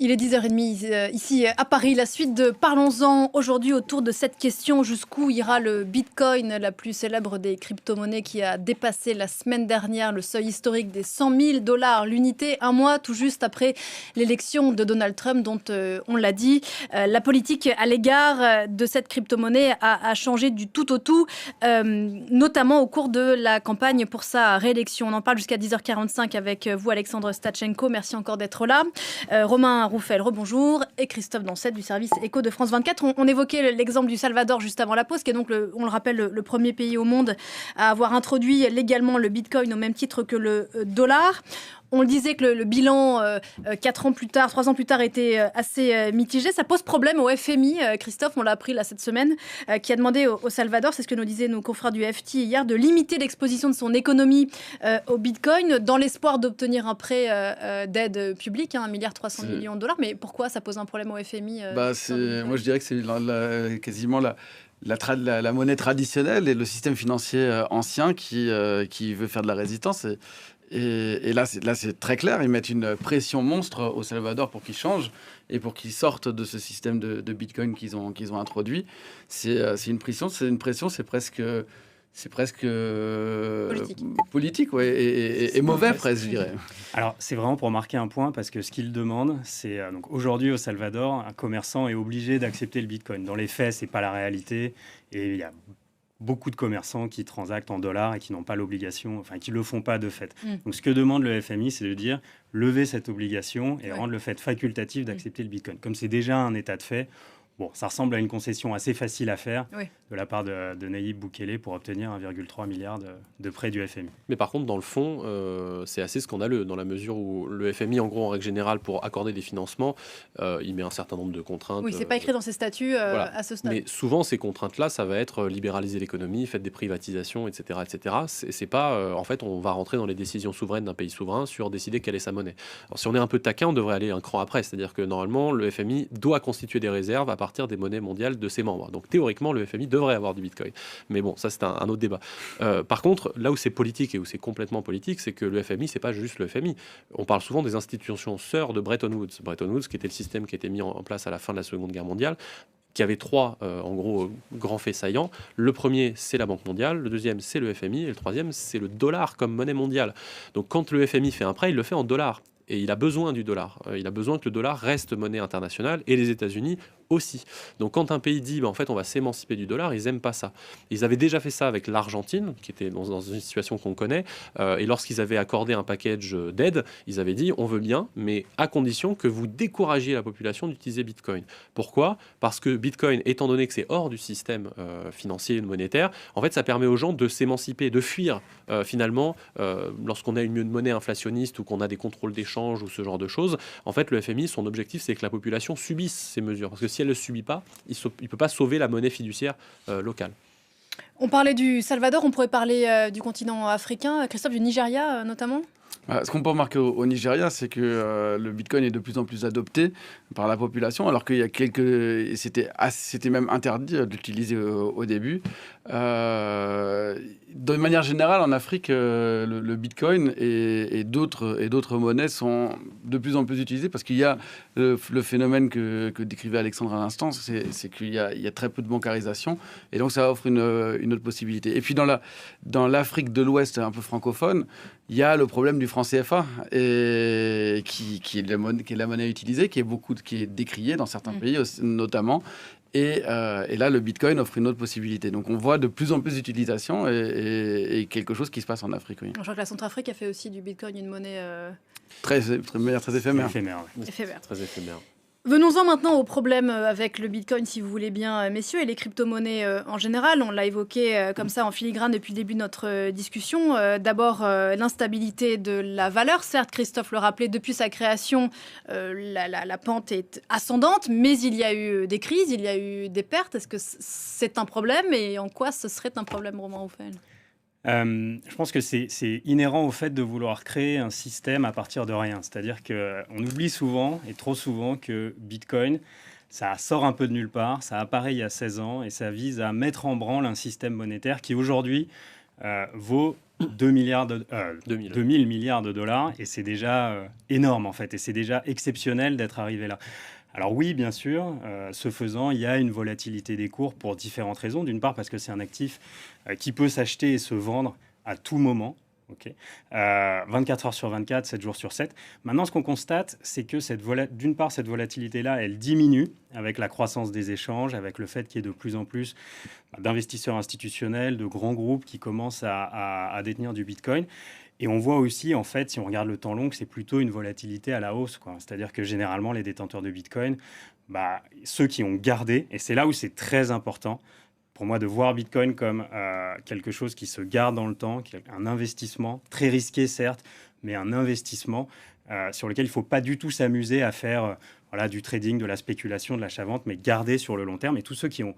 Il est 10h30 ici à Paris. La suite de Parlons-en aujourd'hui autour de cette question: jusqu'où ira le Bitcoin, la plus célèbre des crypto-monnaies qui a dépassé la semaine dernière le seuil historique des 100 000 $ l'unité, un mois tout juste après l'élection de Donald Trump, dont on l'a dit, la politique à l'égard de cette crypto-monnaie a changé du tout au tout, notamment au cours de la campagne pour sa réélection. On en parle jusqu'à 10h45 avec vous, Alexandre Stachenko. Merci encore d'être là. Romain Rouffel, rebonjour, et Christophe Dansette du service Éco de France 24. On évoquait l'exemple du Salvador juste avant la pause, qui est donc, on le rappelle, le premier pays au monde à avoir introduit légalement le Bitcoin au même titre que le dollar. On le disait que le bilan, 3 ans plus tard, était assez mitigé. Ça pose problème au FMI, Christophe, on l'a appris là cette semaine, qui a demandé au Salvador, c'est ce que nous disaient nos confrères du FT hier, de limiter l'exposition de son économie au Bitcoin dans l'espoir d'obtenir un prêt d'aide publique, 1,3 milliard de $. Mais pourquoi ça pose un problème au FMI moi, je dirais que c'est quasiment la monnaie traditionnelle et le système financier ancien qui veut faire de la résistance. Et là, c'est très clair. Ils mettent une pression monstre au Salvador pour qu'il change et pour qu'il sorte de ce système de Bitcoin qu'ils ont introduit. C'est une pression, c'est presque politique, ouais, et mauvais presque, je dirais. Alors, c'est vraiment pour marquer un point, parce que ce qu'ils demandent, c'est donc aujourd'hui au Salvador, un commerçant est obligé d'accepter le Bitcoin. Dans les faits, c'est pas la réalité, et il y a beaucoup de commerçants qui transactent en dollars et qui n'ont pas l'obligation, enfin qui ne le font pas de fait. Donc ce que demande le FMI, c'est de dire lever cette obligation et rendre le fait facultatif d'accepter le Bitcoin. Comme c'est déjà un état de fait, bon, ça ressemble à une concession assez facile à faire de la part de Nayib Bukele pour obtenir 1,3 milliard de prêts du FMI. Mais par contre, dans le fond, c'est assez scandaleux, dans la mesure où le FMI, en gros, en règle générale, pour accorder des financements, il met un certain nombre de contraintes. Oui, c'est pas écrit dans ses statuts à ce stade. Mais souvent, ces contraintes-là, ça va être libéraliser l'économie, faire des privatisations, etc. etc. C'est pas, en fait, on va rentrer dans les décisions souveraines d'un pays souverain sur décider quelle est sa monnaie. Alors, si on est un peu taquin, on devrait aller un cran après. C'est-à-dire que, normalement, le FMI doit constituer des réserves à partir des monnaies mondiales de ses membres. Donc, théoriquement, le FMI devrait avoir du Bitcoin. Mais bon, ça, c'est un autre débat. Par contre, là où c'est politique et où c'est complètement politique, c'est que le FMI, c'est pas juste le FMI. On parle souvent des institutions sœurs de Bretton Woods. Bretton Woods, qui était le système qui a été mis en place à la fin de la Seconde Guerre mondiale, qui avait 3, en gros, grands faits saillants. Le premier, c'est la Banque mondiale. Le deuxième, c'est le FMI. Et le troisième, c'est le dollar comme monnaie mondiale. Donc, quand le FMI fait un prêt, il le fait en dollars. Et il a besoin du dollar. Il a besoin que le dollar reste monnaie internationale. Et les États-Unis aussi. Donc quand un pays dit, en fait, on va s'émanciper du dollar, ils n'aiment pas ça. Ils avaient déjà fait ça avec l'Argentine, qui était dans une situation qu'on connaît, et lorsqu'ils avaient accordé un package d'aide, ils avaient dit, on veut bien, mais à condition que vous découragiez la population d'utiliser Bitcoin. Pourquoi ? Parce que Bitcoin, étant donné que c'est hors du système financier et monétaire, en fait, ça permet aux gens de s'émanciper, de fuir finalement, lorsqu'on a une monnaie inflationniste ou qu'on a des contrôles d'échange ou ce genre de choses. En fait, le FMI, son objectif, c'est que la population subisse ces mesures. Parce que si elle ne le subit pas, il ne peut pas sauver la monnaie fiduciaire locale. On parlait du Salvador, on pourrait parler du continent africain. Christophe, du Nigeria notamment ? Ce qu'on peut remarquer au Nigeria, c'est que le Bitcoin est de plus en plus adopté par la population, alors qu'il y a c'était même interdit de l'utiliser au début. De manière générale, en Afrique, le Bitcoin et d'autres monnaies sont de plus en plus utilisées parce qu'il y a le phénomène que décrivait Alexandre à l'instant, c'est qu'il y a très peu de bancarisation, et donc ça offre une autre possibilité. Et puis dans l'Afrique de l'Ouest un peu francophone, il y a le problème du franc CFA, et qui est la monnaie utilisée, qui est décriée dans certains pays notamment. Et là, le Bitcoin offre une autre possibilité. Donc, on voit de plus en plus d'utilisation et quelque chose qui se passe en Afrique. Oui. Je crois que la Centrafrique a fait aussi du Bitcoin une monnaie... Très éphémère. Éphémère. Très éphémère. Venons-en maintenant au problème avec le Bitcoin, si vous voulez bien, messieurs, et les crypto-monnaies en général. On l'a évoqué comme ça en filigrane depuis le début de notre discussion. D'abord, l'instabilité de la valeur. Certes, Christophe le rappelait, depuis sa création, la pente est ascendante, mais il y a eu des crises, il y a eu des pertes. Est-ce que c'est un problème, et en quoi ce serait un problème, Romain Oufel ? Je pense que c'est inhérent au fait de vouloir créer un système à partir de rien. C'est-à-dire qu'on oublie souvent, et trop souvent, que Bitcoin, ça sort un peu de nulle part, ça apparaît il y a 16 ans, et ça vise à mettre en branle un système monétaire qui aujourd'hui vaut 2 milliards 2000 milliards de dollars, et c'est déjà énorme en fait, et c'est déjà exceptionnel d'être arrivé là. Alors oui, bien sûr, ce faisant, il y a une volatilité des cours pour différentes raisons. D'une part, parce que c'est un actif qui peut s'acheter et se vendre à tout moment. 24 heures sur 24, 7 jours sur 7. Maintenant, ce qu'on constate, c'est que d'une part, cette volatilité-là, elle diminue avec la croissance des échanges, avec le fait qu'il y ait de plus en plus d'investisseurs institutionnels, de grands groupes qui commencent à détenir du Bitcoin. Et on voit aussi, en fait, si on regarde le temps long, que c'est plutôt une volatilité à la hausse, quoi. C'est-à-dire que généralement, les détenteurs de Bitcoin, ceux qui ont gardé, et c'est là où c'est très important, pour moi, de voir Bitcoin comme quelque chose qui se garde dans le temps, un investissement très risqué, certes, mais un investissement sur lequel il ne faut pas du tout s'amuser à faire du trading, de la spéculation, de l'achat-vente, mais garder sur le long terme. Et tous ceux qui ont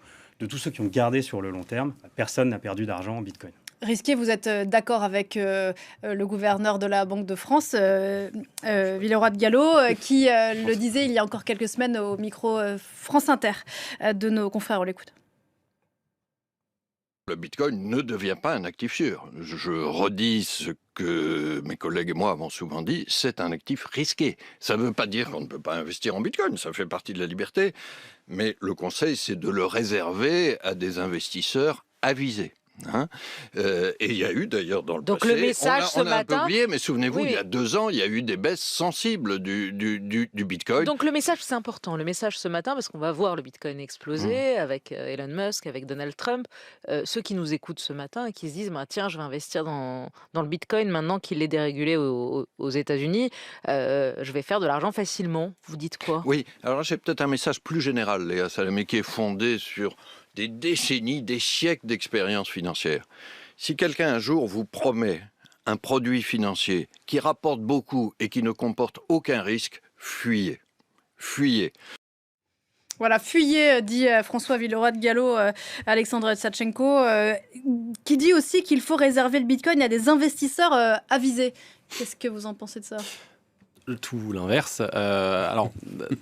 gardé sur le long terme, personne n'a perdu d'argent en Bitcoin. Risqué, vous êtes d'accord avec le gouverneur de la Banque de France, Villeroy de Galhau, qui le disait il y a encore quelques semaines au micro France Inter de nos confrères. On l'écoute. Le Bitcoin ne devient pas un actif sûr. Je redis ce que mes collègues et moi avons souvent dit, c'est un actif risqué. Ça ne veut pas dire qu'on ne peut pas investir en Bitcoin, ça fait partie de la liberté, mais le conseil, c'est de le réserver à des investisseurs avisés. Et il y a eu d'ailleurs dans le Donc passé, le message on a matin, un peu oublié, mais souvenez-vous, oui. Il y a 2 ans, il y a eu des baisses sensibles du Bitcoin. Donc le message, c'est important. Le message ce matin, parce qu'on va voir le Bitcoin exploser avec Elon Musk, avec Donald Trump. Ceux qui nous écoutent ce matin et qui se disent tiens, je vais investir dans le Bitcoin maintenant qu'il est dérégulé aux États-Unis, je vais faire de l'argent facilement. Vous dites quoi ? Oui, alors j'ai peut-être un message plus général, Léa Salamé, qui est fondé sur des décennies, des siècles d'expérience financière. Si quelqu'un un jour vous promet un produit financier qui rapporte beaucoup et qui ne comporte aucun risque, fuyez. Fuyez. Voilà, fuyez, dit François Villeroy de Galhau, Alexandre Tzatchenko, qui dit aussi qu'il faut réserver le Bitcoin à des investisseurs avisés. Qu'est-ce que vous en pensez de ça ? Tout l'inverse. Alors,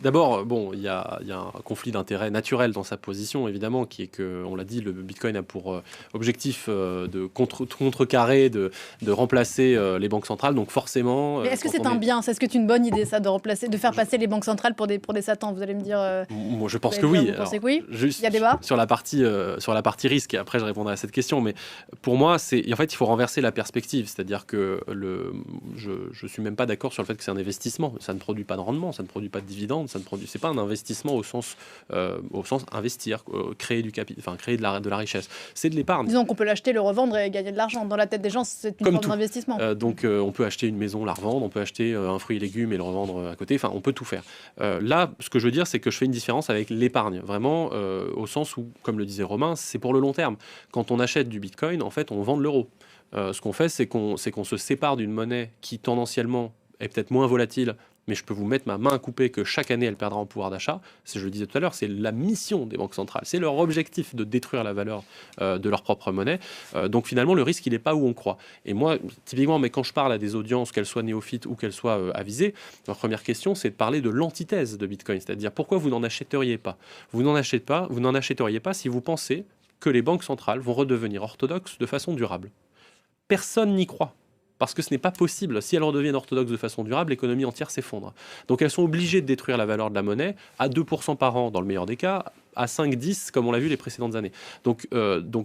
d'abord, il y a un conflit d'intérêts naturel dans sa position, évidemment, qui est que, on l'a dit, le Bitcoin a pour objectif de contrecarrer, de remplacer les banques centrales. Donc, forcément. Mais est-ce que c'est un bien ? Est-ce que c'est une bonne idée, ça, de faire passer les banques centrales pour des satans ? Vous allez me dire. Moi, je pense que oui. Vous pensez que oui ? Juste il y a débat sur la partie risque. Et après, je répondrai à cette question. Mais pour moi, il faut renverser la perspective. C'est-à-dire que je suis même pas d'accord sur le fait que c'est un investissement investissement. Ça ne produit pas de rendement, ça ne produit pas de dividendes, c'est pas un investissement au sens investir, créer créer de la richesse. C'est de l'épargne. Disons qu'on peut l'acheter, le revendre et gagner de l'argent. Dans la tête des gens, c'est une forme d'investissement. Donc on peut acheter une maison, la revendre, on peut acheter un fruit et légumes et le revendre à côté. Enfin, on peut tout faire. Là, ce que je veux dire, c'est que je fais une différence avec l'épargne, vraiment au sens où, comme le disait Romain, c'est pour le long terme. Quand on achète du Bitcoin, en fait, on vend de l'euro. Ce qu'on fait, c'est qu'on se sépare d'une monnaie qui tendanciellement est peut-être moins volatile, mais je peux vous mettre ma main à couper que chaque année, elle perdra en pouvoir d'achat. Je le disais tout à l'heure, c'est la mission des banques centrales. C'est leur objectif de détruire la valeur de leur propre monnaie. Donc finalement, le risque, il n'est pas où on croit. Et moi, typiquement, mais quand je parle à des audiences, qu'elles soient néophytes ou qu'elles soient avisées, ma première question, c'est de parler de l'antithèse de Bitcoin. C'est-à-dire, pourquoi vous n'en achèteriez pas ? Vous n'en achèteriez pas si vous pensez que les banques centrales vont redevenir orthodoxes de façon durable. Personne n'y croit. Parce que ce n'est pas possible. Si elles redeviennent orthodoxes de façon durable, l'économie entière s'effondre. Donc elles sont obligées de détruire la valeur de la monnaie à 2% par an dans le meilleur des cas, à 5-10 comme on l'a vu les précédentes années. Donc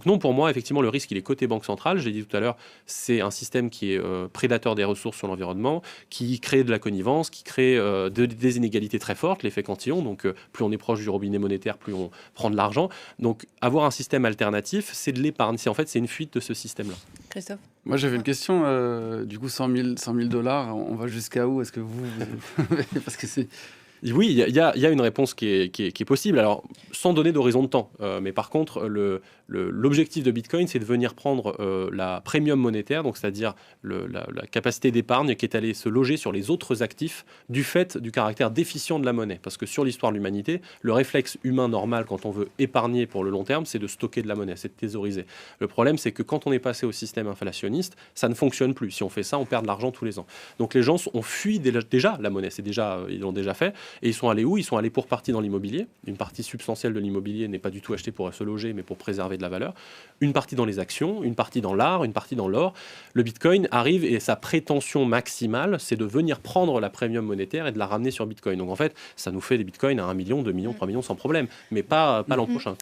non, pour moi, effectivement, le risque, il est côté banque centrale. J'ai dit tout à l'heure, c'est un système qui est prédateur des ressources sur l'environnement, qui crée de la connivence, qui crée des inégalités très fortes, l'effet cantillon. Donc plus on est proche du robinet monétaire, plus on prend de l'argent. Donc avoir un système alternatif, c'est de l'épargne. C'est une fuite de ce système-là. Christophe ? Moi, j'avais une question. Du coup, 100 000 $, on va jusqu'à où ? Est-ce que vous... Parce que c'est... Oui, il y a une réponse qui est possible. Alors, sans donner d'horizon de temps. Mais par contre, l'objectif de Bitcoin, c'est de venir prendre la premium monétaire, donc c'est-à-dire la capacité d'épargne qui est allée se loger sur les autres actifs du fait du caractère déficient de la monnaie. Parce que sur l'histoire de l'humanité, le réflexe humain normal quand on veut épargner pour le long terme, c'est de stocker de la monnaie, c'est de thésauriser. Le problème, c'est que quand on est passé au système inflationniste, ça ne fonctionne plus. Si on fait ça, on perd de l'argent tous les ans. Donc les gens ont fui déjà la monnaie, ils l'ont déjà fait. Et ils sont allés où ? Ils sont allés pour partie dans l'immobilier. Une partie substantielle de l'immobilier n'est pas du tout achetée pour se loger, mais pour préserver de la valeur. Une partie dans les actions, une partie dans l'art, une partie dans l'or. Le Bitcoin arrive et sa prétention maximale, c'est de venir prendre la premium monétaire et de la ramener sur Bitcoin. Donc en fait, ça nous fait des Bitcoins à 1 million, 2 millions, 3 millions sans problème, mais pas l'an prochain.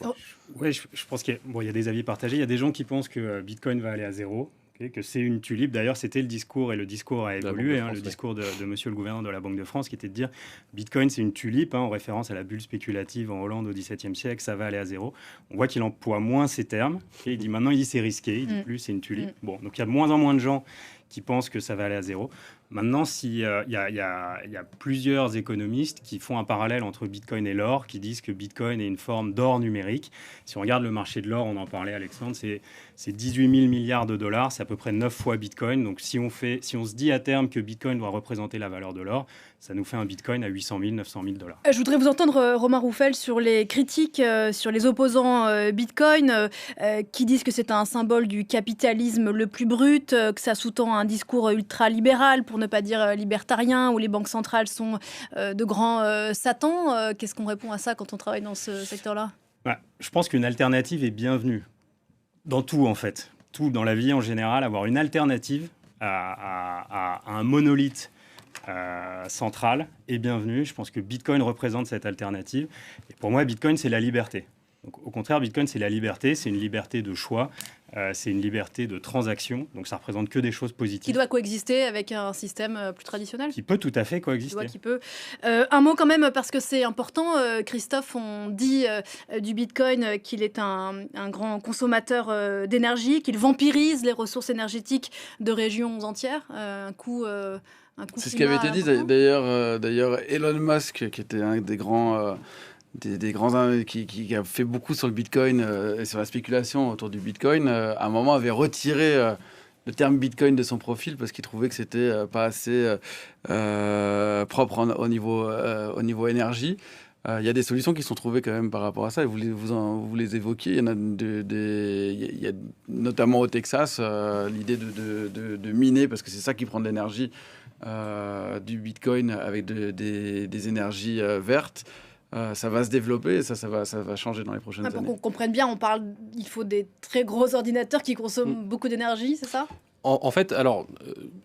Oui, je pense qu'il y a des avis partagés. Il y a des gens qui pensent que Bitcoin va aller à zéro. Que c'est une tulipe. D'ailleurs, c'était le discours, et le discours a évolué, le discours de monsieur le gouverneur de la Banque de France, qui était de dire Bitcoin, c'est une tulipe, en référence à la bulle spéculative en Hollande au XVIIe siècle, ça va aller à zéro. On voit qu'il emploie moins ces termes. Il dit maintenant, c'est risqué, il dit plus, c'est une tulipe. Bon, donc il y a de moins en moins de gens qui pensent que ça va aller à zéro. Maintenant, il y a plusieurs économistes qui font un parallèle entre Bitcoin et l'or, qui disent que Bitcoin est une forme d'or numérique. Si on regarde le marché de l'or, on en parlait, Alexandre, c'est 18 000 milliards de dollars, c'est à peu près 9 fois Bitcoin. Donc si on se dit à terme que Bitcoin doit représenter la valeur de l'or, ça nous fait un Bitcoin à 800 000, 900 000 dollars. Je voudrais vous entendre, Romain Rouffel, sur les critiques, sur les opposants Bitcoin, qui disent que c'est un symbole du capitalisme le plus brut, que ça sous-tend un discours ultra-libéral, pour ne pas dire libertarien, où les banques centrales sont de grands satans. Qu'est-ce qu'on répond à ça quand on travaille dans ce secteur-là ? Je pense qu'une alternative est bienvenue. Dans tout, en fait. Tout dans la vie, en général, avoir une alternative à un monolithe central est bienvenue. Je pense que Bitcoin représente cette alternative. Et pour moi, Bitcoin, c'est la liberté. Donc, au contraire, Bitcoin, c'est la liberté. C'est une liberté de choix. C'est une liberté de transaction. Donc, ça représente que des choses positives. Qui doit coexister avec un système plus traditionnel. Qui peut tout à fait coexister. Qui peut. Un mot quand même, parce que c'est important. Christophe, on dit du Bitcoin qu'il est un grand consommateur d'énergie, qu'il vampirise les ressources énergétiques de régions entières. C'est ce qui avait été dit d'ailleurs Elon Musk, qui était un des grands... qui a fait beaucoup sur le Bitcoin et sur la spéculation autour du Bitcoin, à un moment avait retiré le terme Bitcoin de son profil parce qu'il trouvait que c'était pas assez propre au niveau énergie. Il y a des solutions qui sont trouvées quand même par rapport à ça, et vous les évoquiez. Il y en a il y a notamment au Texas l'idée de miner, parce que c'est ça qui prend de l'énergie, du Bitcoin avec des énergies vertes. Ça va se développer et ça va changer dans les prochaines années. Pour qu'on comprenne bien, il faut des très gros ordinateurs qui consomment beaucoup d'énergie, c'est ça ? En fait, alors,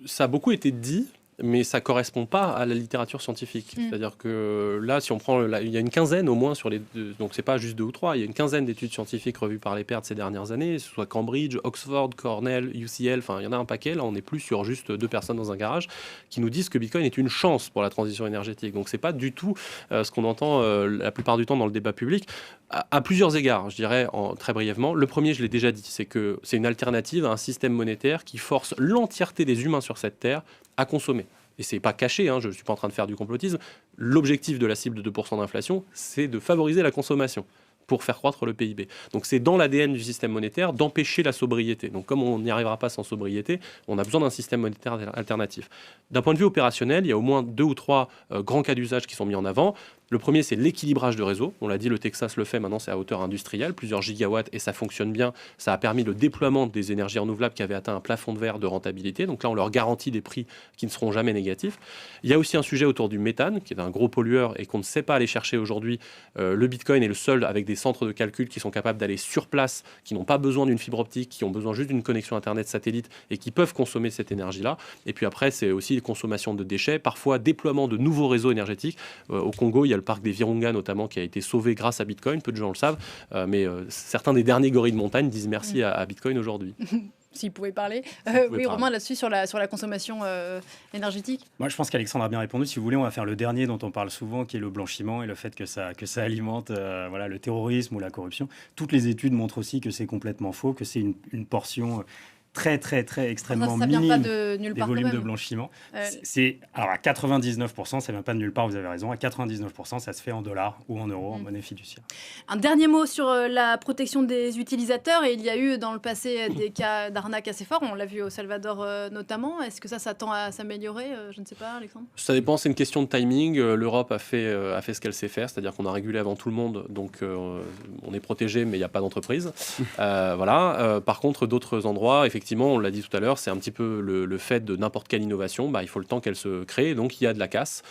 ça a beaucoup été dit, mais ça ne correspond pas à la littérature scientifique. C'est-à-dire que là, si on prend, il y a une quinzaine au moins sur les deux, donc c'est pas juste 2 ou 3, il y a une quinzaine d'études scientifiques revues par les pairs de ces dernières années, que ce soit Cambridge, Oxford, Cornell, UCL, enfin il y en a un paquet, là on n'est plus sur juste 2 personnes dans un garage, qui nous disent que Bitcoin est une chance pour la transition énergétique. Donc c'est pas du tout ce qu'on entend la plupart du temps dans le débat public, à plusieurs égards, je dirais très brièvement. Le premier, je l'ai déjà dit, c'est que c'est une alternative à un système monétaire qui force l'entièreté des humains sur cette terre à consommer. Et c'est pas caché, je ne suis pas en train de faire du complotisme. L'objectif de la cible de 2% d'inflation, c'est de favoriser la consommation pour faire croître le PIB. Donc c'est dans l'ADN du système monétaire d'empêcher la sobriété. Donc comme on n'y arrivera pas sans sobriété, on a besoin d'un système monétaire alternatif. D'un point de vue opérationnel, il y a au moins 2 ou 3 grands cas d'usage qui sont mis en avant. Le premier, c'est l'équilibrage de réseau. On l'a dit, le Texas le fait, maintenant c'est à hauteur industrielle, plusieurs gigawatts, et ça fonctionne bien. Ça a permis le déploiement des énergies renouvelables qui avaient atteint un plafond de verre de rentabilité. Donc là, on leur garantit des prix qui ne seront jamais négatifs. Il y a aussi un sujet autour du méthane, qui est un gros pollueur et qu'on ne sait pas aller chercher aujourd'hui. Le Bitcoin est le seul avec des centres de calcul qui sont capables d'aller sur place, qui n'ont pas besoin d'une fibre optique, qui ont besoin juste d'une connexion Internet satellite et qui peuvent consommer cette énergie-là. Et puis après, c'est aussi consommation de déchets, parfois déploiement de nouveaux réseaux énergétiques. Au Congo, il y a le parc des Virunga notamment qui a été sauvé grâce à Bitcoin. Peu de gens le savent, mais certains des derniers gorilles de montagne disent merci à Bitcoin aujourd'hui. S'il pouvait parler. Oui, Romain, là-dessus, sur la consommation énergétique. Moi, je pense qu'Alexandre a bien répondu. Si vous voulez, on va faire le dernier dont on parle souvent, qui est le blanchiment et le fait que ça alimente le terrorisme ou la corruption. Toutes les études montrent aussi que c'est complètement faux, que c'est une portion très extrêmement minime des volumes de blanchiment. Alors à 99%, ça ne vient pas de nulle part, vous avez raison. À 99%, ça se fait en dollars ou en euros, en monnaie fiduciaire. Un dernier mot sur la protection des utilisateurs. Et il y a eu dans le passé des cas d'arnaque assez forts. On l'a vu au Salvador notamment. Est-ce que ça tend à s'améliorer? Je ne sais pas, Alexandre. Ça dépend, c'est une question de timing. L'Europe a fait ce qu'elle sait faire, c'est-à-dire qu'on a régulé avant tout le monde, donc on est protégé, mais il n'y a pas d'entreprise. Par contre, d'autres endroits, effectivement, on l'a dit tout à l'heure, c'est un petit peu le fait de n'importe quelle innovation, il faut le temps qu'elle se crée, donc il y a de la casse,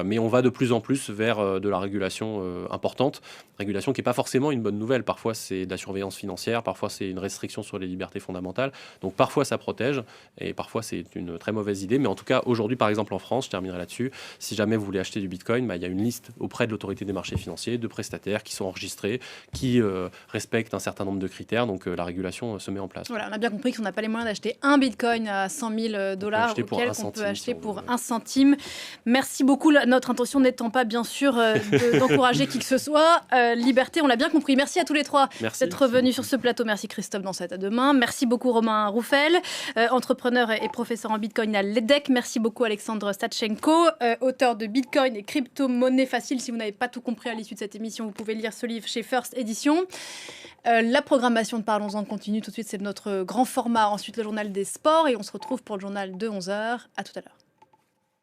mais on va de plus en plus vers de la régulation importante, régulation qui n'est pas forcément une bonne nouvelle. Parfois c'est de la surveillance financière, parfois c'est une restriction sur les libertés fondamentales, donc parfois ça protège et parfois c'est une très mauvaise idée. Mais en tout cas aujourd'hui, par exemple en France, je terminerai là-dessus, si jamais vous voulez acheter du Bitcoin, il y a une liste auprès de l'autorité des marchés financiers de prestataires qui sont enregistrés, qui respectent un certain nombre de critères, donc la régulation se met en place. Voilà, on a bien compris qu'on n'a pas les moyens d'acheter un Bitcoin à 100 000 dollars auquel on peut acheter pour 1 centime. Merci beaucoup. Notre intention n'étant pas bien sûr d'encourager qui que ce soit. Liberté, on l'a bien compris. Merci à tous les trois d'être revenus sur ce plateau. Merci Christophe Dansette, à demain. Merci beaucoup Romain Rouffel, entrepreneur et professeur en Bitcoin à l'EDEC. Merci beaucoup Alexandre Stachenko, auteur de Bitcoin et crypto-monnaie facile. Si vous n'avez pas tout compris à l'issue de cette émission, vous pouvez lire ce livre chez First Edition. La programmation de Parlons-en continue. Tout de suite, c'est notre grand format. Ensuite, le journal des sports. Et on se retrouve pour le journal de 11h. À tout à l'heure.